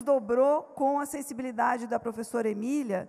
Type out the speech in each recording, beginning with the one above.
dobrou com a sensibilidade da professora Emília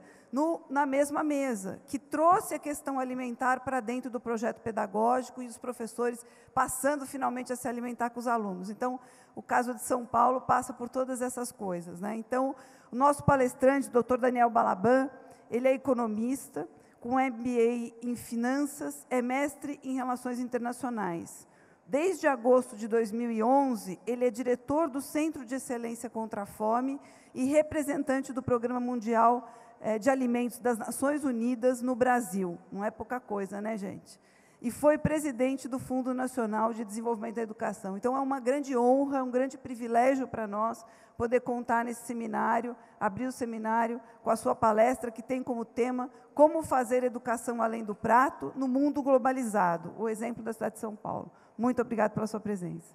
na mesma mesa, que trouxe a questão alimentar para dentro do projeto pedagógico e os professores passando finalmente a se alimentar com os alunos. Então, o caso de São Paulo passa por todas essas coisas, né? Então, o nosso palestrante, o doutor Daniel Balaban, ele é economista, com MBA em Finanças, é mestre em Relações Internacionais. Desde agosto de 2011, ele é diretor do Centro de Excelência contra a Fome e representante do Programa Mundial de Alimentos das Nações Unidas no Brasil. Não é pouca coisa, né, gente? E foi presidente do Fundo Nacional de Desenvolvimento da Educação. Então, é uma grande honra, um grande privilégio para nós poder contar nesse seminário, abrir o seminário com a sua palestra, que tem como tema Como fazer educação além do prato no mundo globalizado, o exemplo da cidade de São Paulo. Muito obrigada pela sua presença.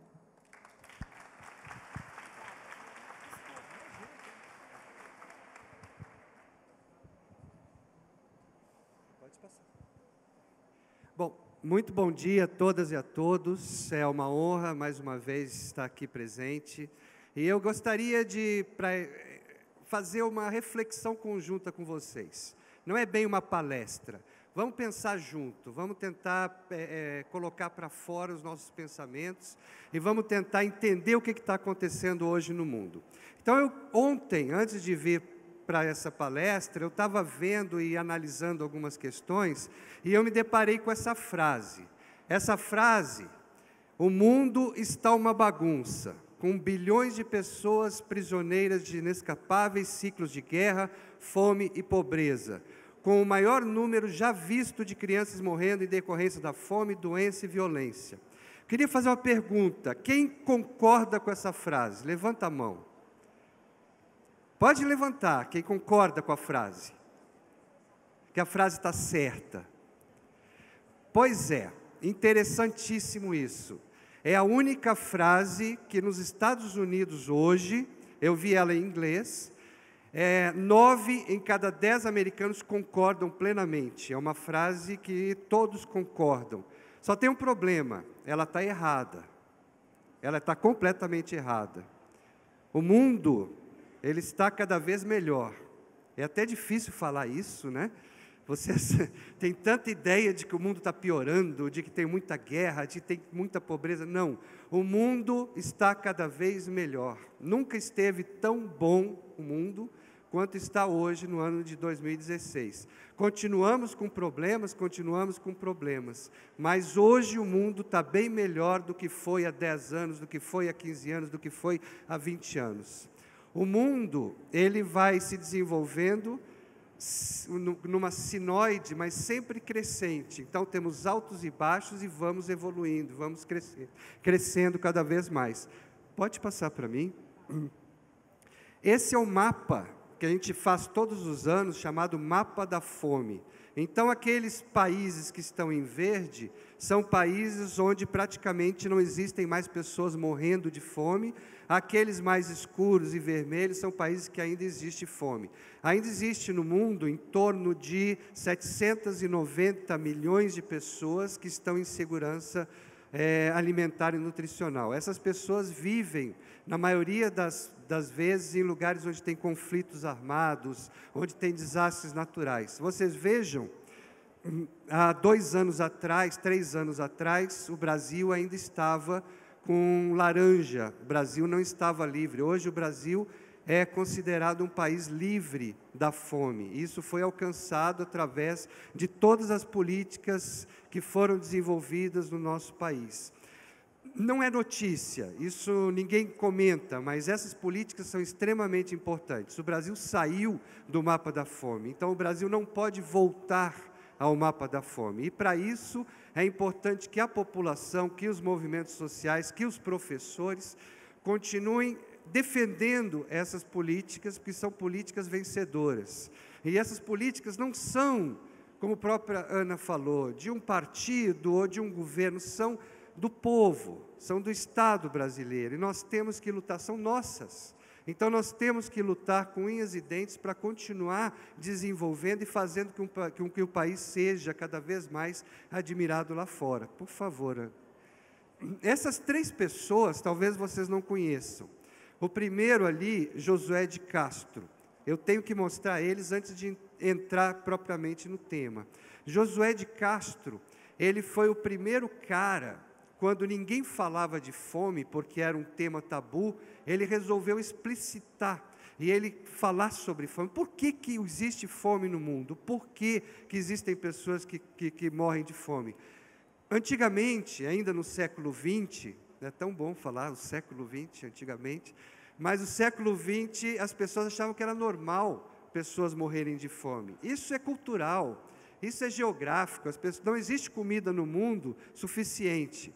Pode passar. Bom, muito bom dia a todas e a todos. É uma honra, mais uma vez, estar aqui presente. E eu gostaria de fazer uma reflexão conjunta com vocês. Não é bem uma palestra. Vamos pensar junto, vamos tentar colocar para fora os nossos pensamentos e vamos tentar entender o que está acontecendo hoje no mundo. Então, ontem, antes de vir para essa palestra, eu estava vendo e analisando algumas questões e eu me deparei com essa frase. Essa frase, o mundo está uma bagunça, com bilhões de pessoas prisioneiras de inescapáveis ciclos de guerra, fome e pobreza, com o maior número já visto de crianças morrendo em decorrência da fome, doença e violência. Queria fazer uma pergunta. Quem concorda com essa frase? Levanta a mão. Pode levantar, quem concorda com a frase. Que a frase está certa. Pois é, interessantíssimo isso. É a única frase que nos Estados Unidos hoje, eu vi ela em inglês, 9 em cada 10 americanos concordam plenamente. É uma frase que todos concordam. Só tem um problema, ela está errada. Ela está completamente errada. O mundo, ele está cada vez melhor. É até difícil falar isso, né? Você tem tanta ideia de que o mundo está piorando, de que tem muita guerra, de que tem muita pobreza. Não, o mundo está cada vez melhor. Nunca esteve tão bom o mundo quanto está hoje no ano de 2016. Continuamos com problemas, mas hoje o mundo está bem melhor do que foi há 10 anos, do que foi há 15 anos, do que foi há 20 anos. O mundo, ele vai se desenvolvendo numa sinoide, mas sempre crescente. Então, temos altos e baixos e vamos evoluindo, vamos crescendo cada vez mais. Pode passar para mim? Esse é o mapa que a gente faz todos os anos, chamado Mapa da Fome. Então, aqueles países que estão em verde são países onde praticamente não existem mais pessoas morrendo de fome. Aqueles mais escuros e vermelhos são países que ainda existe fome. Ainda existe no mundo em torno de 790 milhões de pessoas que estão em segurança alimentar e nutricional. Essas pessoas vivem, na maioria das vezes, em lugares onde tem conflitos armados, onde tem desastres naturais. Vocês vejam, há 2 anos atrás, 3 anos atrás, o Brasil ainda estava com laranja, o Brasil não estava livre. Hoje o Brasil é considerado um país livre da fome. Isso foi alcançado através de todas as políticas que foram desenvolvidas no nosso país. Não é notícia, isso ninguém comenta, mas essas políticas são extremamente importantes. O Brasil saiu do mapa da fome, então o Brasil não pode voltar ao mapa da fome. E para isso é importante que a população, que os movimentos sociais, que os professores continuem defendendo essas políticas, porque são políticas vencedoras. E essas políticas não são, como a própria Ana falou, de um partido ou de um governo, são do povo, são do Estado brasileiro. E nós temos que lutar, são nossas. Então, nós temos que lutar com unhas e dentes para continuar desenvolvendo e fazendo com que o país seja cada vez mais admirado lá fora. Por favor, Ana. Essas 3 pessoas, talvez vocês não conheçam. O primeiro ali, Josué de Castro. Eu tenho que mostrar eles antes de entrar propriamente no tema. Josué de Castro, ele foi o primeiro cara, quando ninguém falava de fome, porque era um tema tabu, ele resolveu explicitar e ele falar sobre fome. Por que existe fome no mundo? Por que existem pessoas que morrem de fome? Antigamente, ainda no século XX, é tão bom falar o século XX, antigamente, mas no século XX as pessoas achavam que era normal pessoas morrerem de fome. Isso é cultural, isso é geográfico, não existe comida no mundo suficiente.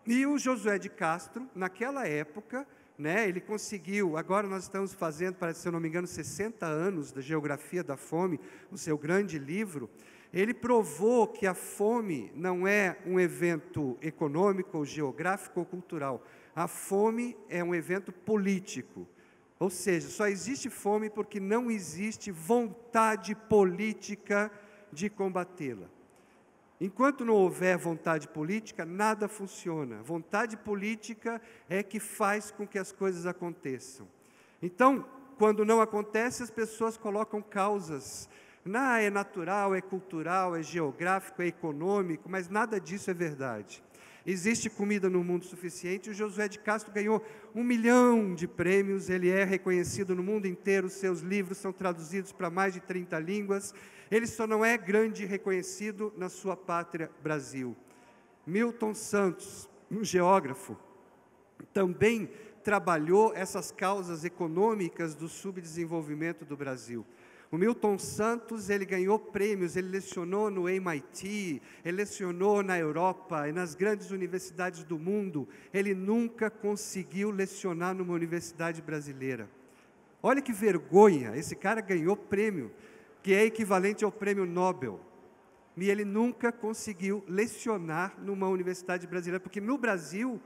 E o Josué de Castro, naquela época, ele conseguiu, agora nós estamos fazendo, se eu não me engano, 60 anos da Geografia da Fome, o seu grande livro. Ele provou que a fome não é um evento econômico, ou geográfico, ou cultural. A fome é um evento político. Ou seja, só existe fome porque não existe vontade política de combatê-la. Enquanto não houver vontade política, nada funciona. Vontade política é que faz com que as coisas aconteçam. Então, quando não acontece, as pessoas colocam causas. É natural, é cultural, é geográfico, é econômico, mas nada disso é verdade. Existe comida no mundo suficiente. O Josué de Castro ganhou 1 milhão de prêmios, ele é reconhecido no mundo inteiro, seus livros são traduzidos para mais de 30 línguas, ele só não é grande e reconhecido na sua pátria, Brasil. Milton Santos, um geógrafo, também trabalhou essas causas econômicas do subdesenvolvimento do Brasil. O Milton Santos, ele ganhou prêmios, ele lecionou no MIT, ele lecionou na Europa e nas grandes universidades do mundo. Ele nunca conseguiu lecionar numa universidade brasileira. Olha que vergonha, esse cara ganhou prêmio, que é equivalente ao prêmio Nobel. E ele nunca conseguiu lecionar numa universidade brasileira, porque no Brasil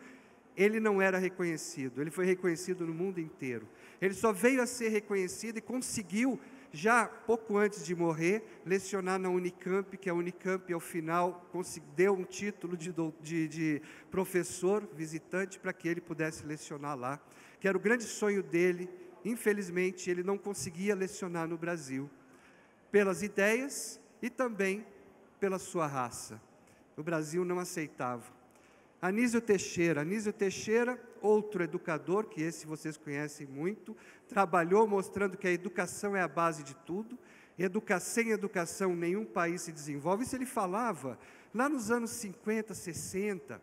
ele não era reconhecido, ele foi reconhecido no mundo inteiro. Ele só veio a ser reconhecido e conseguiu, já pouco antes de morrer, lecionar na Unicamp, que a Unicamp, ao final, deu um título de professor visitante para que ele pudesse lecionar lá, que era o grande sonho dele. Infelizmente, ele não conseguia lecionar no Brasil, pelas ideias e também pela sua raça. O Brasil não aceitava. Anísio Teixeira, outro educador, que esse vocês conhecem muito, trabalhou mostrando que a educação é a base de tudo, sem educação nenhum país se desenvolve. Isso ele falava lá nos anos 50, 60,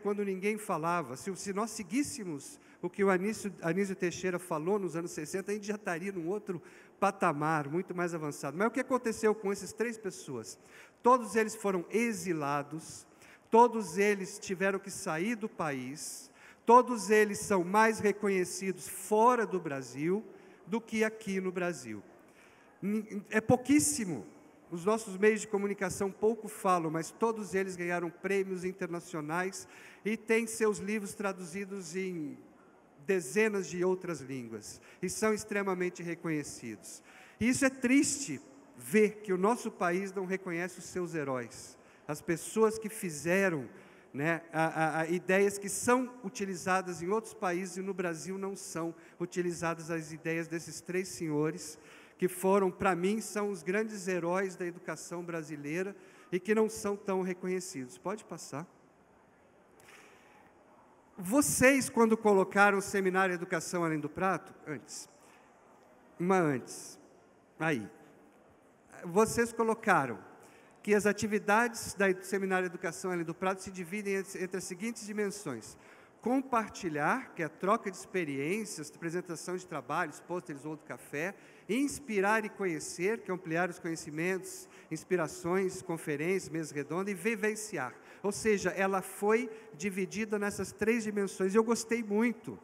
quando ninguém falava. Se nós seguíssemos o que o Anísio Teixeira falou nos anos 60, a gente já estaria num outro patamar, muito mais avançado. Mas o que aconteceu com essas 3 pessoas? Todos eles foram exilados, todos eles tiveram que sair do país, todos eles são mais reconhecidos fora do Brasil do que aqui no Brasil. É pouquíssimo, os nossos meios de comunicação pouco falam, mas todos eles ganharam prêmios internacionais e têm seus livros traduzidos em dezenas de outras línguas, e são extremamente reconhecidos. E isso é triste, ver que o nosso país não reconhece os seus heróis, as pessoas que fizeram ideias que são utilizadas em outros países e no Brasil não são utilizadas as ideias desses 3 senhores, que foram, para mim, são os grandes heróis da educação brasileira e que não são tão reconhecidos. Pode passar. Vocês, quando colocaram o Seminário Educação Além do Prato, antes, aí, vocês colocaram que as atividades do Seminário Educação Além do Prato se dividem entre as seguintes dimensões: compartilhar, que é a troca de experiências, apresentação de trabalhos, pôsteres ou do café; inspirar e conhecer, que é ampliar os conhecimentos, inspirações, conferências, mesas redondas; e vivenciar. Ou seja, ela foi dividida nessas 3 dimensões. Eu gostei muito.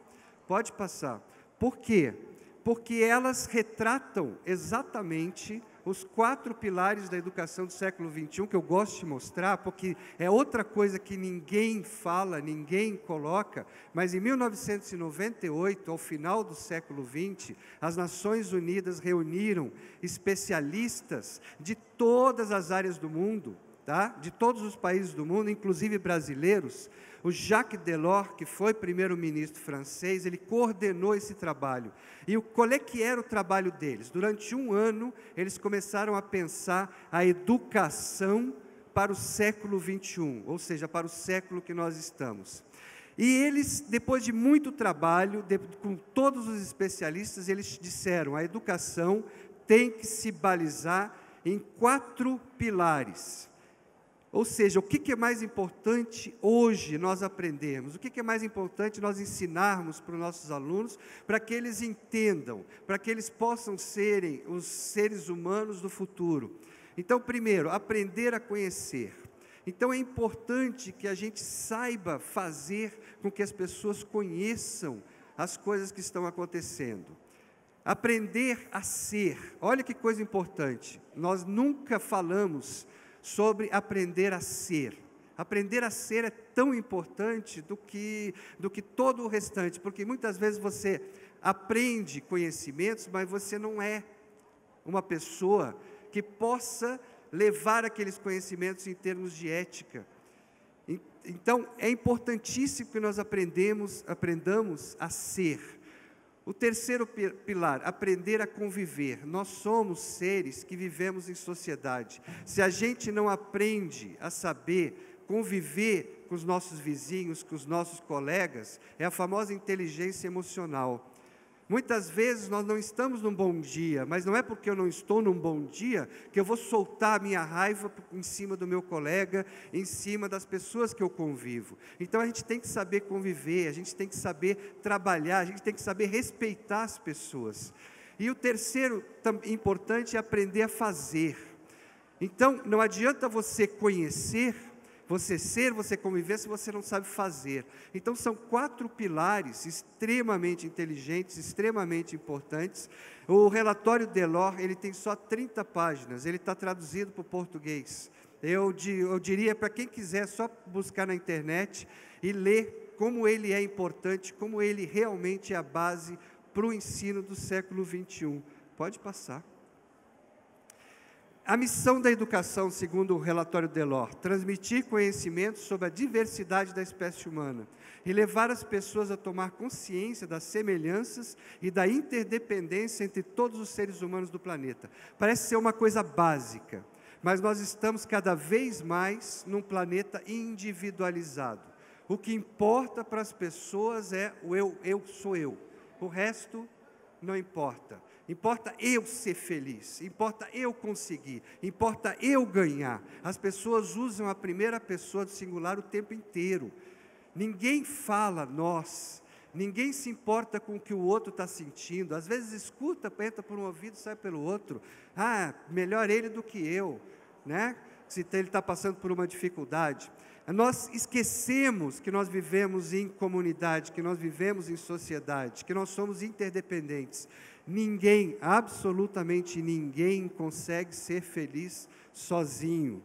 Pode passar. Por quê? Porque elas retratam exatamente os 4 pilares da educação do século XXI, que eu gosto de mostrar, porque é outra coisa que ninguém fala, ninguém coloca, mas em 1998, ao final do século XX, as Nações Unidas reuniram especialistas de todas as áreas do mundo, tá? De todos os países do mundo, inclusive brasileiros. O Jacques Delors, que foi primeiro-ministro francês, ele coordenou esse trabalho. E qual é que era o trabalho deles? Durante um ano, eles começaram a pensar a educação para o século XXI, ou seja, para o século que nós estamos. E eles, depois de muito trabalho, com todos os especialistas, eles disseram: a educação tem que se balizar em 4 pilares. Ou seja, o que é mais importante hoje nós aprendermos? O que é mais importante nós ensinarmos para os nossos alunos, para que eles entendam, para que eles possam serem os seres humanos do futuro? Então, primeiro, aprender a conhecer. Então, é importante que a gente saiba fazer com que as pessoas conheçam as coisas que estão acontecendo. Aprender a ser. Olha que coisa importante. Nós nunca falamos sobre aprender a ser. Aprender a ser é tão importante do que todo o restante, porque muitas vezes você aprende conhecimentos, mas você não é uma pessoa que possa levar aqueles conhecimentos em termos de ética. Então, é importantíssimo que nós aprendamos a ser. O terceiro pilar, aprender a conviver. Nós somos seres que vivemos em sociedade. Se a gente não aprende a saber conviver com os nossos vizinhos, com os nossos colegas, é a famosa inteligência emocional. Muitas vezes nós não estamos num bom dia, mas não é porque eu não estou num bom dia que eu vou soltar a minha raiva em cima do meu colega, em cima das pessoas que eu convivo. Então a gente tem que saber conviver, a gente tem que saber trabalhar, a gente tem que saber respeitar as pessoas. E o terceiro importante é aprender a fazer. Então não adianta você conhecer, você ser, você conviver, se você não sabe fazer. Então, são 4 pilares extremamente inteligentes, extremamente importantes. O relatório Delors, ele tem só 30 páginas, ele está traduzido para o português. Eu diria para quem quiser, só buscar na internet e ler como ele é importante, como ele realmente é a base para o ensino do século XXI. Pode passar. A missão da educação, segundo o relatório Delors, transmitir conhecimento sobre a diversidade da espécie humana e levar as pessoas a tomar consciência das semelhanças e da interdependência entre todos os seres humanos do planeta. Parece ser uma coisa básica, mas nós estamos cada vez mais num planeta individualizado. O que importa para as pessoas é o eu sou eu. O resto não importa. Importa eu ser feliz, importa eu conseguir, importa eu ganhar. As pessoas usam a primeira pessoa do singular o tempo inteiro. Ninguém fala nós, ninguém se importa com o que o outro está sentindo. Às vezes escuta, entra por um ouvido e sai pelo outro. Ah, melhor ele do que eu, né? Se ele está passando por uma dificuldade. Nós esquecemos que nós vivemos em comunidade, que nós vivemos em sociedade, que nós somos interdependentes. Ninguém, absolutamente ninguém, consegue ser feliz sozinho.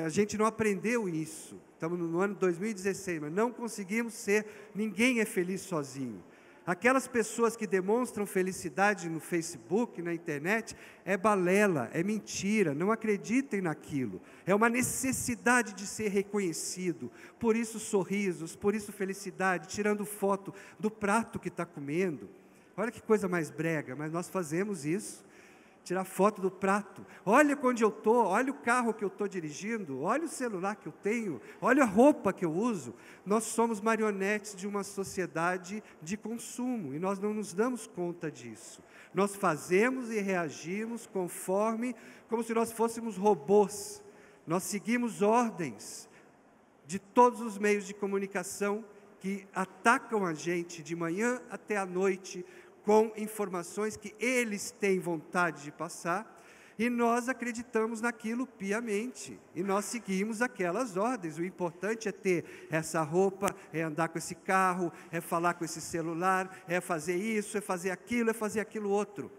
A gente não aprendeu isso. Estamos no ano 2016, mas não conseguimos ser, ninguém é feliz sozinho. Aquelas pessoas que demonstram felicidade no Facebook, na internet, é balela, é mentira, não acreditem naquilo. É uma necessidade de ser reconhecido, por isso sorrisos, por isso felicidade, tirando foto do prato que está comendo. Olha que coisa mais brega, mas nós fazemos isso. Tirar foto do prato. Olha onde eu estou, olha o carro que eu estou dirigindo, olha o celular que eu tenho, olha a roupa que eu uso. Nós somos marionetes de uma sociedade de consumo e nós não nos damos conta disso. Nós fazemos e reagimos como se nós fôssemos robôs. Nós seguimos ordens de todos os meios de comunicação que atacam a gente de manhã até a noite, com informações que eles têm vontade de passar, e nós acreditamos naquilo piamente, e nós seguimos aquelas ordens. O importante é ter essa roupa, é andar com esse carro, é falar com esse celular, é fazer isso, é fazer aquilo outro.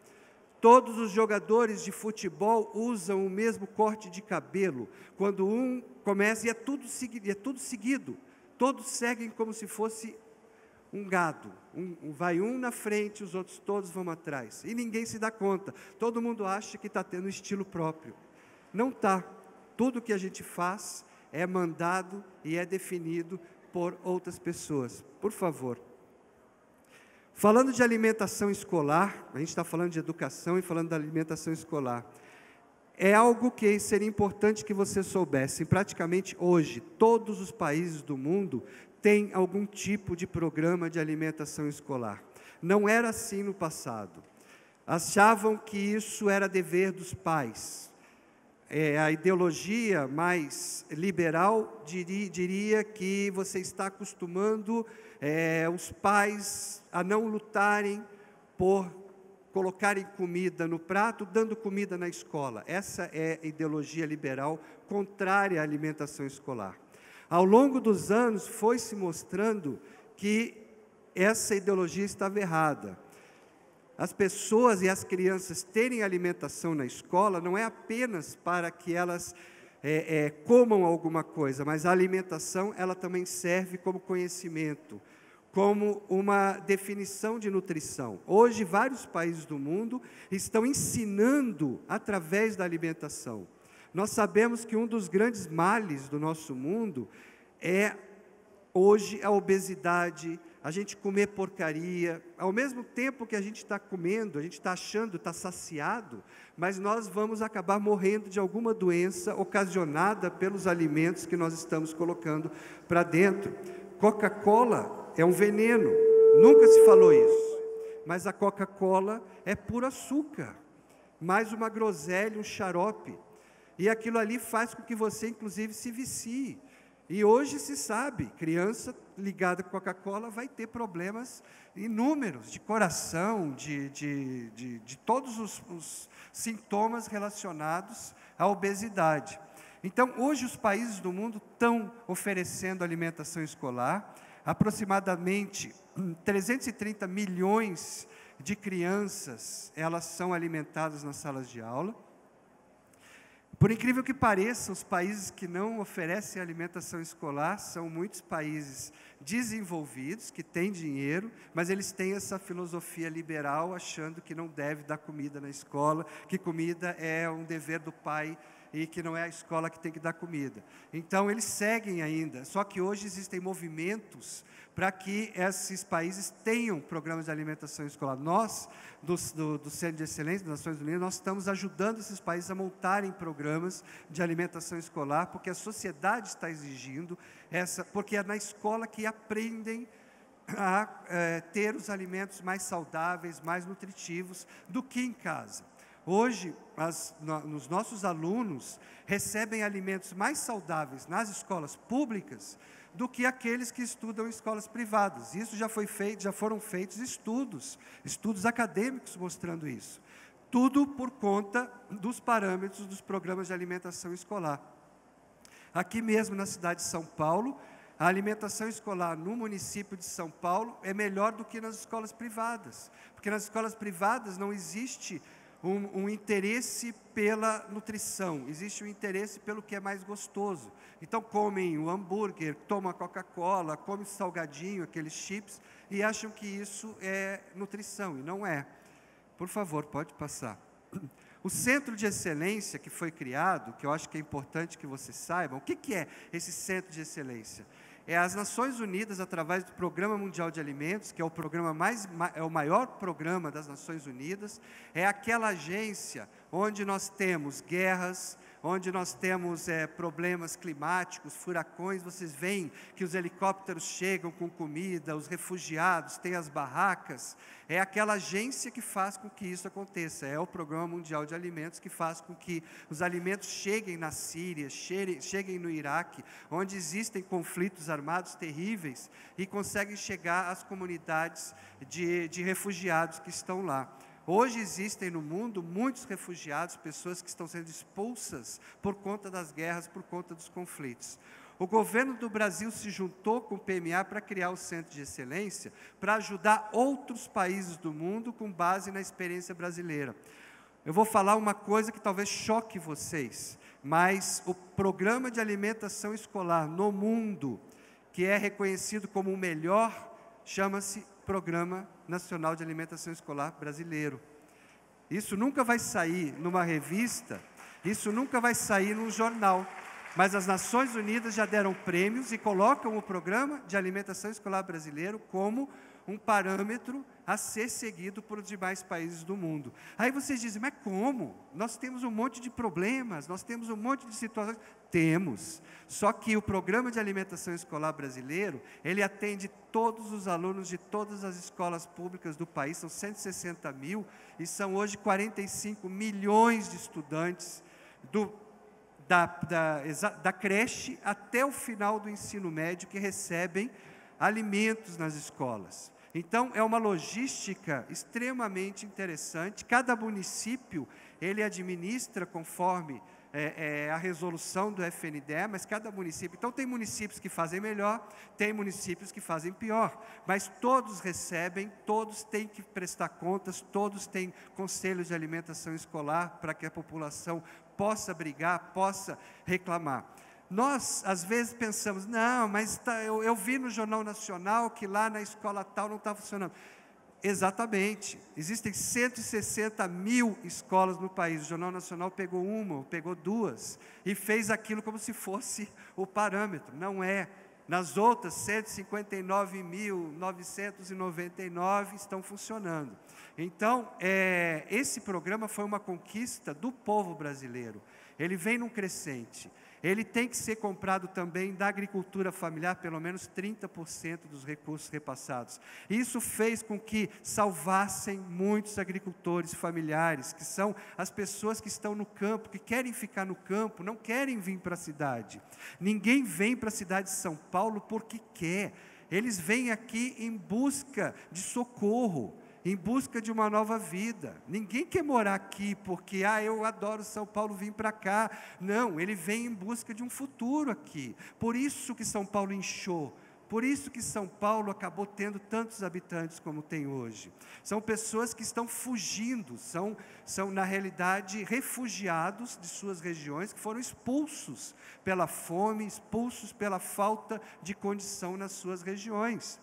Todos os jogadores de futebol usam o mesmo corte de cabelo. Quando um começa, e é tudo seguido, todos seguem como se fosse um gado, vai um na frente, os outros todos vão atrás, e ninguém se dá conta, todo mundo acha que está tendo estilo próprio, não está, Tudo que a gente faz é mandado e é definido por outras pessoas. Por favor. Falando de alimentação escolar, a gente está falando de educação e falando da alimentação escolar. É algo que seria importante que você soubesse. Praticamente hoje, todos os países do mundo têm algum tipo de programa de alimentação escolar. Não era assim no passado. Achavam que isso era dever dos pais. A ideologia mais liberal diria que você está acostumando os pais a não lutarem por colocarem comida no prato, dando comida na escola. Essa é a ideologia liberal contrária à alimentação escolar. Ao longo dos anos, foi se mostrando que essa ideologia estava errada. As pessoas e as crianças terem alimentação na escola não é apenas para que elas comam alguma coisa, mas a alimentação ela também serve como conhecimento, como uma definição de nutrição. Hoje, vários países do mundo estão ensinando através da alimentação. Nós sabemos que um dos grandes males do nosso mundo é, hoje, a obesidade, a gente comer porcaria. Ao mesmo tempo que a gente está comendo, a gente está achando, está saciado, mas nós vamos acabar morrendo de alguma doença ocasionada pelos alimentos que nós estamos colocando para dentro. Coca-Cola é um veneno, nunca se falou isso, mas a Coca-Cola é puro açúcar, mais uma groselha, um xarope, e aquilo ali faz com que você, inclusive, se vicie. E hoje se sabe, criança ligada com Coca-Cola vai ter problemas inúmeros, de coração, de todos os sintomas relacionados à obesidade. Então, hoje os países do mundo estão oferecendo alimentação escolar. Aproximadamente 330 milhões de crianças, elas são alimentadas nas salas de aula. Por incrível que pareça, os países que não oferecem alimentação escolar são muitos países desenvolvidos, que têm dinheiro, mas eles têm essa filosofia liberal, achando que não deve dar comida na escola, que comida é um dever do pai e que não é a escola que tem que dar comida. Então, eles seguem ainda, só que hoje existem movimentos para que esses países tenham programas de alimentação escolar. Nós, do Centro de Excelência das Nações Unidas, nós estamos ajudando esses países a montarem programas de alimentação escolar, porque a sociedade está exigindo porque é na escola que aprendem a ter os alimentos mais saudáveis, mais nutritivos do que em casa. Hoje, os nossos alunos recebem alimentos mais saudáveis nas escolas públicas do que aqueles que estudam em escolas privadas. Isso já foram feitos estudos acadêmicos mostrando isso. Tudo por conta dos parâmetros dos programas de alimentação escolar. Aqui mesmo na cidade de São Paulo, a alimentação escolar no município de São Paulo é melhor do que nas escolas privadas, porque nas escolas privadas não existe um interesse pela nutrição, existe um interesse pelo que é mais gostoso. Então comem o hambúrguer, tomam a Coca-Cola, comem salgadinho, aqueles chips, e acham que isso é nutrição, e não é. Por favor, pode passar. O Centro de Excelência que foi criado, que eu acho que é importante que vocês saibam, o que é esse Centro de Excelência? As Nações Unidas, através do Programa Mundial de Alimentos, que é o maior programa das Nações Unidas, é aquela agência onde nós temos guerras, onde nós temos problemas climáticos, furacões. Vocês veem que os helicópteros chegam com comida, os refugiados, tem as barracas. É aquela agência que faz com que isso aconteça. É o Programa Mundial de Alimentos que faz com que os alimentos cheguem na Síria, cheguem no Iraque, onde existem conflitos armados terríveis, e conseguem chegar às comunidades de refugiados que estão lá. Hoje existem no mundo muitos refugiados, pessoas que estão sendo expulsas por conta das guerras, por conta dos conflitos. O governo do Brasil se juntou com o PMA para criar o Centro de Excelência, para ajudar outros países do mundo com base na experiência brasileira. Eu vou falar uma coisa que talvez choque vocês, mas o programa de alimentação escolar no mundo, que é reconhecido como o melhor, chama-se Programa Nacional de Alimentação Escolar Brasileiro. Isso nunca vai sair numa revista Isso nunca vai sair num jornal. Mas as Nações Unidas já deram prêmios e colocam o Programa de Alimentação Escolar Brasileiro como um parâmetro a ser seguido por os demais países do mundo. Aí vocês dizem, mas como? Nós temos um monte de problemas, nós temos um monte de situações. Temos. Só que o Programa de Alimentação Escolar Brasileiro, ele atende todos os alunos de todas as escolas públicas do país, são 160 mil, e são hoje 45 milhões de estudantes da creche até o final do ensino médio que recebem alimentos nas escolas. Então, é uma logística extremamente interessante. Cada município, ele administra conforme a resolução do FNDE, mas cada município... Então, tem municípios que fazem melhor, tem municípios que fazem pior, mas todos recebem, todos têm que prestar contas, todos têm conselhos de alimentação escolar para que a população possa brigar, possa reclamar. Nós, às vezes, pensamos, não, mas eu vi no Jornal Nacional que lá na escola tal não está funcionando. Exatamente. Existem 160 mil escolas no país. O Jornal Nacional pegou uma, pegou duas, e fez aquilo como se fosse o parâmetro. Não é. Nas outras, 159.999 estão funcionando. Então, esse programa foi uma conquista do povo brasileiro. Ele vem num crescente. Ele tem que ser comprado também da agricultura familiar, pelo menos 30% dos recursos repassados. Isso fez com que salvassem muitos agricultores familiares, que são as pessoas que estão no campo, que querem ficar no campo, não querem vir para a cidade. Ninguém vem para a cidade de São Paulo porque quer. Eles vêm aqui em busca de socorro, em busca de uma nova vida. Ninguém quer morar aqui porque, eu adoro São Paulo, vim para cá. Não, ele vem em busca de um futuro aqui. Por isso que São Paulo inchou, por isso que São Paulo acabou tendo tantos habitantes como tem hoje. São pessoas que estão fugindo, são na realidade refugiados de suas regiões, que foram expulsos pela fome, expulsos pela falta de condição nas suas regiões.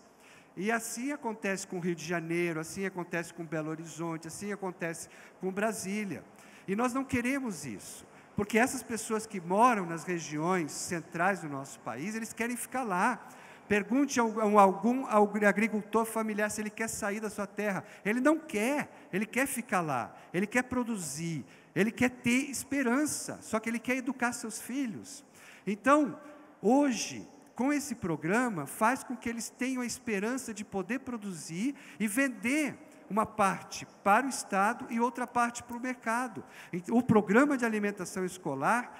E assim acontece com o Rio de Janeiro, assim acontece com Belo Horizonte, assim acontece com Brasília. E nós não queremos isso, porque essas pessoas que moram nas regiões centrais do nosso país, eles querem ficar lá. Pergunte a algum agricultor familiar se ele quer sair da sua terra. Ele não quer, ele quer ficar lá, ele quer produzir, ele quer ter esperança, só que ele quer educar seus filhos. Então, hoje, com esse programa, faz com que eles tenham a esperança de poder produzir e vender uma parte para o Estado e outra parte para o mercado. O programa de alimentação escolar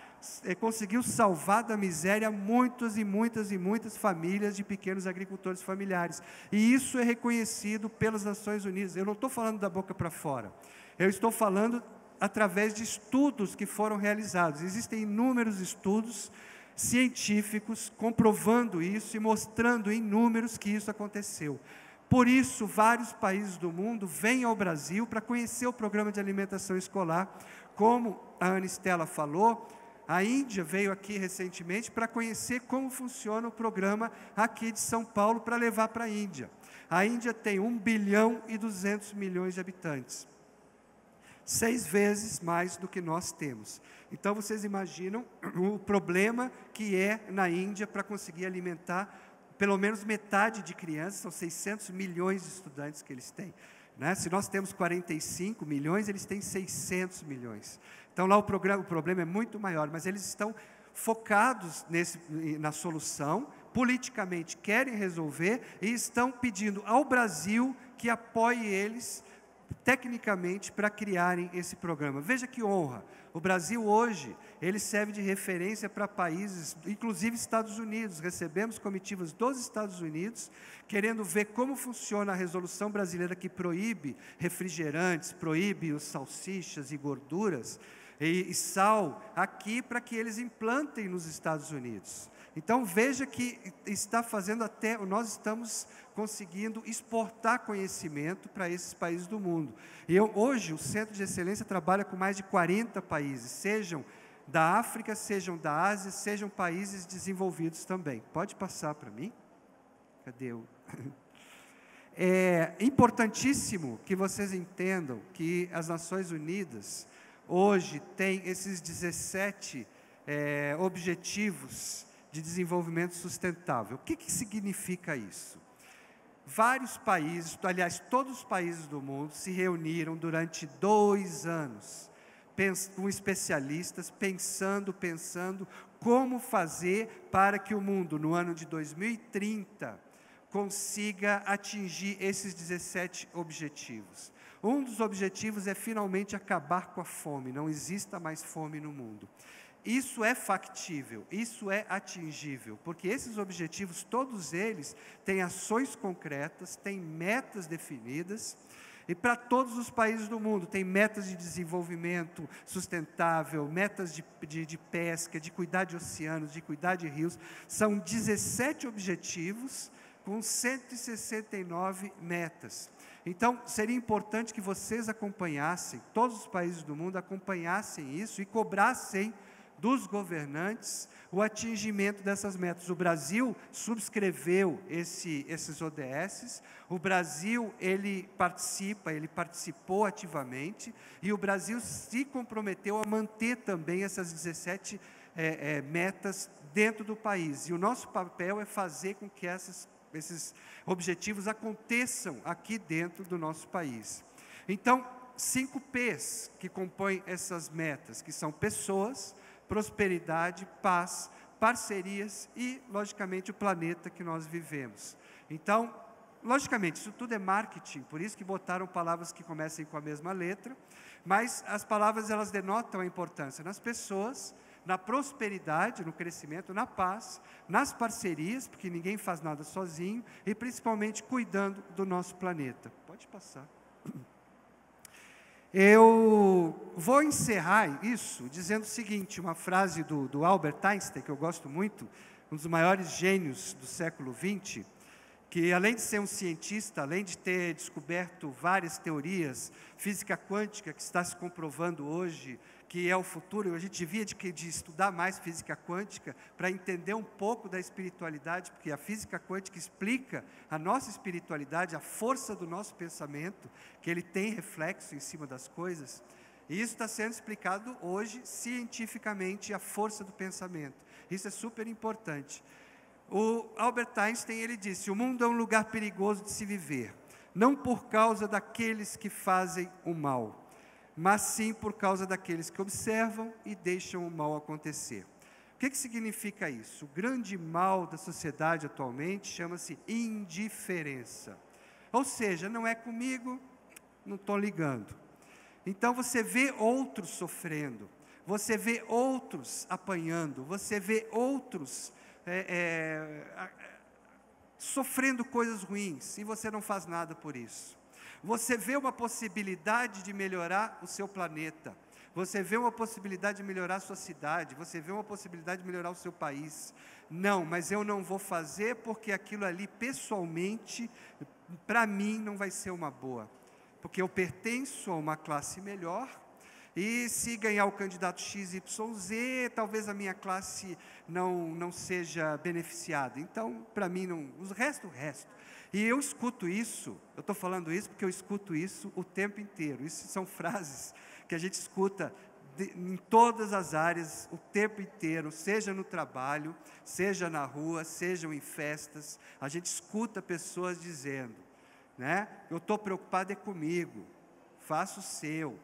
conseguiu salvar da miséria muitas e muitas e muitas famílias de pequenos agricultores familiares. E isso é reconhecido pelas Nações Unidas. Eu não estou falando da boca para fora. Eu estou falando através de estudos que foram realizados. Existem inúmeros estudos científicos comprovando isso e mostrando em números que isso aconteceu. Por isso, vários países do mundo vêm ao Brasil para conhecer o programa de alimentação escolar. Como a Ana Estela falou, a Índia veio aqui recentemente para conhecer como funciona o programa aqui de São Paulo para levar para a Índia. A Índia tem 1 bilhão e 200 milhões de habitantes. 6 vezes mais do que nós temos. Então, vocês imaginam o problema que é na Índia para conseguir alimentar pelo menos metade de crianças, são 600 milhões de estudantes que eles têm. Né? Se nós temos 45 milhões, eles têm 600 milhões. Então, lá o problema é muito maior, mas eles estão focados na solução, politicamente querem resolver e estão pedindo ao Brasil que apoie eles tecnicamente para criarem esse programa. Veja que honra. O Brasil hoje, ele serve de referência para países, inclusive Estados Unidos. Recebemos comitivas dos Estados Unidos, querendo ver como funciona a resolução brasileira que proíbe refrigerantes, proíbe os salsichas e gorduras e sal aqui para que eles implantem nos Estados Unidos. Então, veja que está fazendo nós estamos conseguindo exportar conhecimento para esses países do mundo. E hoje, o Centro de Excelência trabalha com mais de 40 países, sejam da África, sejam da Ásia, sejam países desenvolvidos também. Pode passar para mim? Cadê o... É importantíssimo que vocês entendam que as Nações Unidas, hoje tem esses 17 objetivos de desenvolvimento sustentável. O que significa isso? Vários países, aliás, todos os países do mundo se reuniram durante 2 anos, com especialistas, pensando como fazer para que o mundo, no ano de 2030, consiga atingir esses 17 objetivos. Um dos objetivos é finalmente acabar com a fome, não exista mais fome no mundo. Isso é factível, isso é atingível, porque esses objetivos, todos eles, têm ações concretas, têm metas definidas, e para todos os países do mundo, tem metas de desenvolvimento sustentável, metas de pesca, de cuidar de oceanos, de cuidar de rios. São 17 objetivos com 169 metas. Então, seria importante que vocês acompanhassem, todos os países do mundo acompanhassem isso e cobrassem dos governantes o atingimento dessas metas. O Brasil subscreveu esses ODS, o Brasil ele participou ativamente, e o Brasil se comprometeu a manter também essas 17 metas dentro do país. E o nosso papel é fazer com que esses objetivos aconteçam aqui dentro do nosso país. Então, 5 P's que compõem essas metas, que são pessoas, prosperidade, paz, parcerias e, logicamente, o planeta que nós vivemos. Então, logicamente, isso tudo é marketing, por isso que botaram palavras que comecem com a mesma letra, mas as palavras, elas denotam a importância nas pessoas, na prosperidade, no crescimento, na paz, nas parcerias, porque ninguém faz nada sozinho, e principalmente cuidando do nosso planeta. Pode passar. Eu vou encerrar isso dizendo o seguinte, uma frase do Albert Einstein, que eu gosto muito, um dos maiores gênios do século XX, que além de ser um cientista, além de ter descoberto várias teorias, física quântica, que está se comprovando hoje, que é o futuro, a gente devia de estudar mais física quântica para entender um pouco da espiritualidade, porque a física quântica explica a nossa espiritualidade, a força do nosso pensamento, que ele tem reflexo em cima das coisas, e isso está sendo explicado hoje cientificamente, a força do pensamento. Isso é super importante. O Albert Einstein, ele disse: o mundo é um lugar perigoso de se viver, não por causa daqueles que fazem o mal, mas sim por causa daqueles que observam e deixam o mal acontecer. O que significa isso? O grande mal da sociedade atualmente chama-se indiferença. Ou seja, não é comigo, não estou ligando. Então você vê outros sofrendo, você vê outros apanhando, você vê outros sofrendo coisas ruins, e você não faz nada por isso. Você vê uma possibilidade de melhorar o seu planeta, você vê uma possibilidade de melhorar a sua cidade, você vê uma possibilidade de melhorar o seu país. Não, mas eu não vou fazer porque aquilo ali, pessoalmente, para mim não vai ser uma boa, porque eu pertenço a uma classe melhor, e se ganhar o candidato XYZ, talvez a minha classe não seja beneficiada. Então, para mim, não, o resto. E eu escuto isso, eu estou falando isso porque eu escuto isso o tempo inteiro. Isso são frases que a gente escuta em todas as áreas, o tempo inteiro, seja no trabalho, seja na rua, sejam em festas. A gente escuta pessoas dizendo, né? Eu estou preocupado é comigo, faça o seu.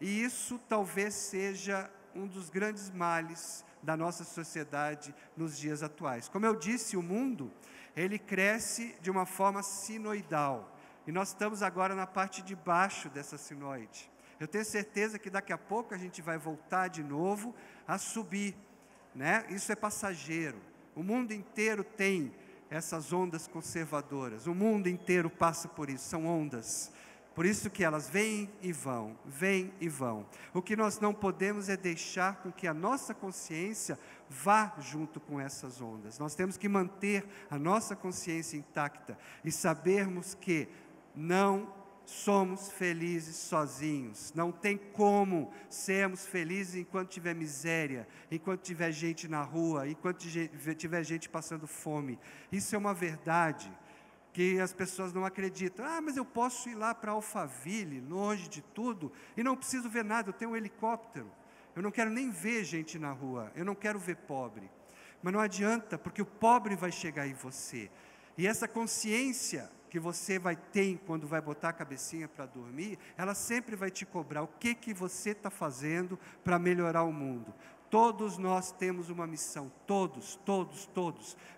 E isso talvez seja um dos grandes males da nossa sociedade nos dias atuais. Como eu disse, o mundo, ele cresce de uma forma sinoidal, e nós estamos agora na parte de baixo dessa sinoide. Eu tenho certeza que daqui a pouco a gente vai voltar de novo a subir, né? Isso é passageiro. O mundo inteiro tem essas ondas conservadoras, o mundo inteiro passa por isso, são ondas. Por isso que elas vêm e vão, vêm e vão. O que nós não podemos é deixar com que a nossa consciência vá junto com essas ondas. Nós temos que manter a nossa consciência intacta e sabermos que não somos felizes sozinhos. Não tem como sermos felizes enquanto tiver miséria, enquanto tiver gente na rua, enquanto tiver gente passando fome. Isso é uma verdade. que as pessoas não acreditam. Ah, mas eu posso ir lá para Alphaville, longe de tudo, e não preciso ver nada, eu tenho um helicóptero. Eu não quero nem ver gente na rua, eu não quero ver pobre. Mas não adianta, porque o pobre vai chegar em você. E essa consciência que você vai ter quando vai botar a cabecinha para dormir, ela sempre vai te cobrar o que você está fazendo para melhorar o mundo. Todos nós temos uma missão, todos.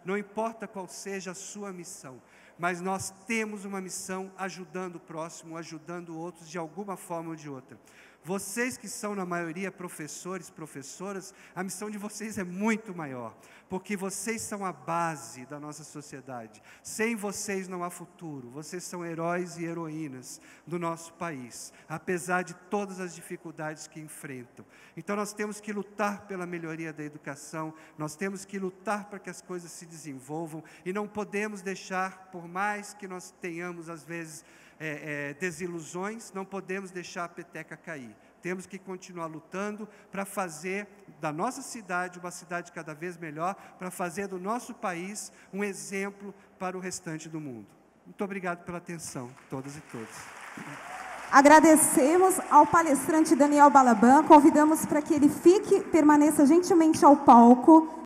Não importa qual seja a sua missão, mas nós temos uma missão ajudando o próximo, ajudando outros de alguma forma ou de outra. Vocês que são, na maioria, professores, professoras, a missão de vocês é muito maior, porque vocês são a base da nossa sociedade. Sem vocês não há futuro. Vocês são heróis e heroínas do nosso país, apesar de todas as dificuldades que enfrentam. Então, nós temos que lutar pela melhoria da educação, nós temos que lutar para que as coisas se desenvolvam, e não podemos deixar, por mais que nós tenhamos, às vezes, desilusões, não podemos deixar a peteca cair. Temos que continuar lutando para fazer da nossa cidade uma cidade cada vez melhor, para fazer do nosso país um exemplo para o restante do mundo. Muito obrigado pela atenção, todas e todos. Agradecemos ao palestrante Daniel Balaban, convidamos para que ele permaneça gentilmente ao palco.